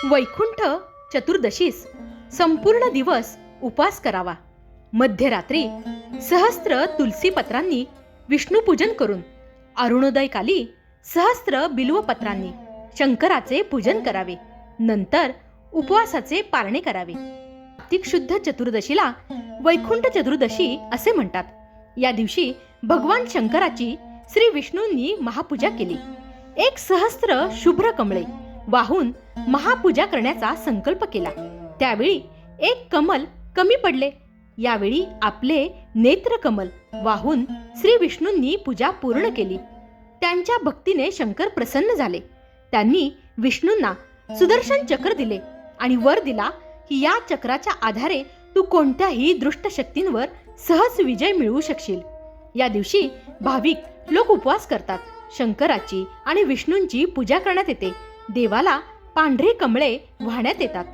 वैकुंठ चतुर्दशीस संपूर्ण दिवस उपवास करावा. मध्यरात्री सहस्त्र तुलसी पत्रांनी विष्णुपूजन करून अरुणोदयकाली सहस्त्र बिल्वपत्रांनी शंकराचे पूजन करावे. नंतर उपवासाचे पारणे करावे. कार्तिक शुद्ध चतुर्दशीला वैकुंठ चतुर्दशी असे म्हणतात. या दिवशी भगवान शंकराची श्री विष्णूंनी महापूजा केली. एक सहस्त्र शुभ्र कमळे वाहून महापूजा करण्याचा संकल्प केला. त्यावेळी एक कमल कमी पडले. यावेळी आपले नेत्र कमल वाहून श्री विष्णूंनी पूजा पूर्ण केली. त्यांच्या भक्तीने शंकर प्रसन्न झाले. त्यांनी विष्णूंना सुदर्शन चक्र दिले आणि वर दिला की या चक्राच्या आधारे तू कोणत्याही दृष्ट शक्तींवर सहज विजय मिळवू शकशील. या दिवशी भाविक लोक उपवास करतात. शंकराची आणि विष्णूंची पूजा करण्यात येते. देवाला पांढरी कमळे वाहण्यात येतात.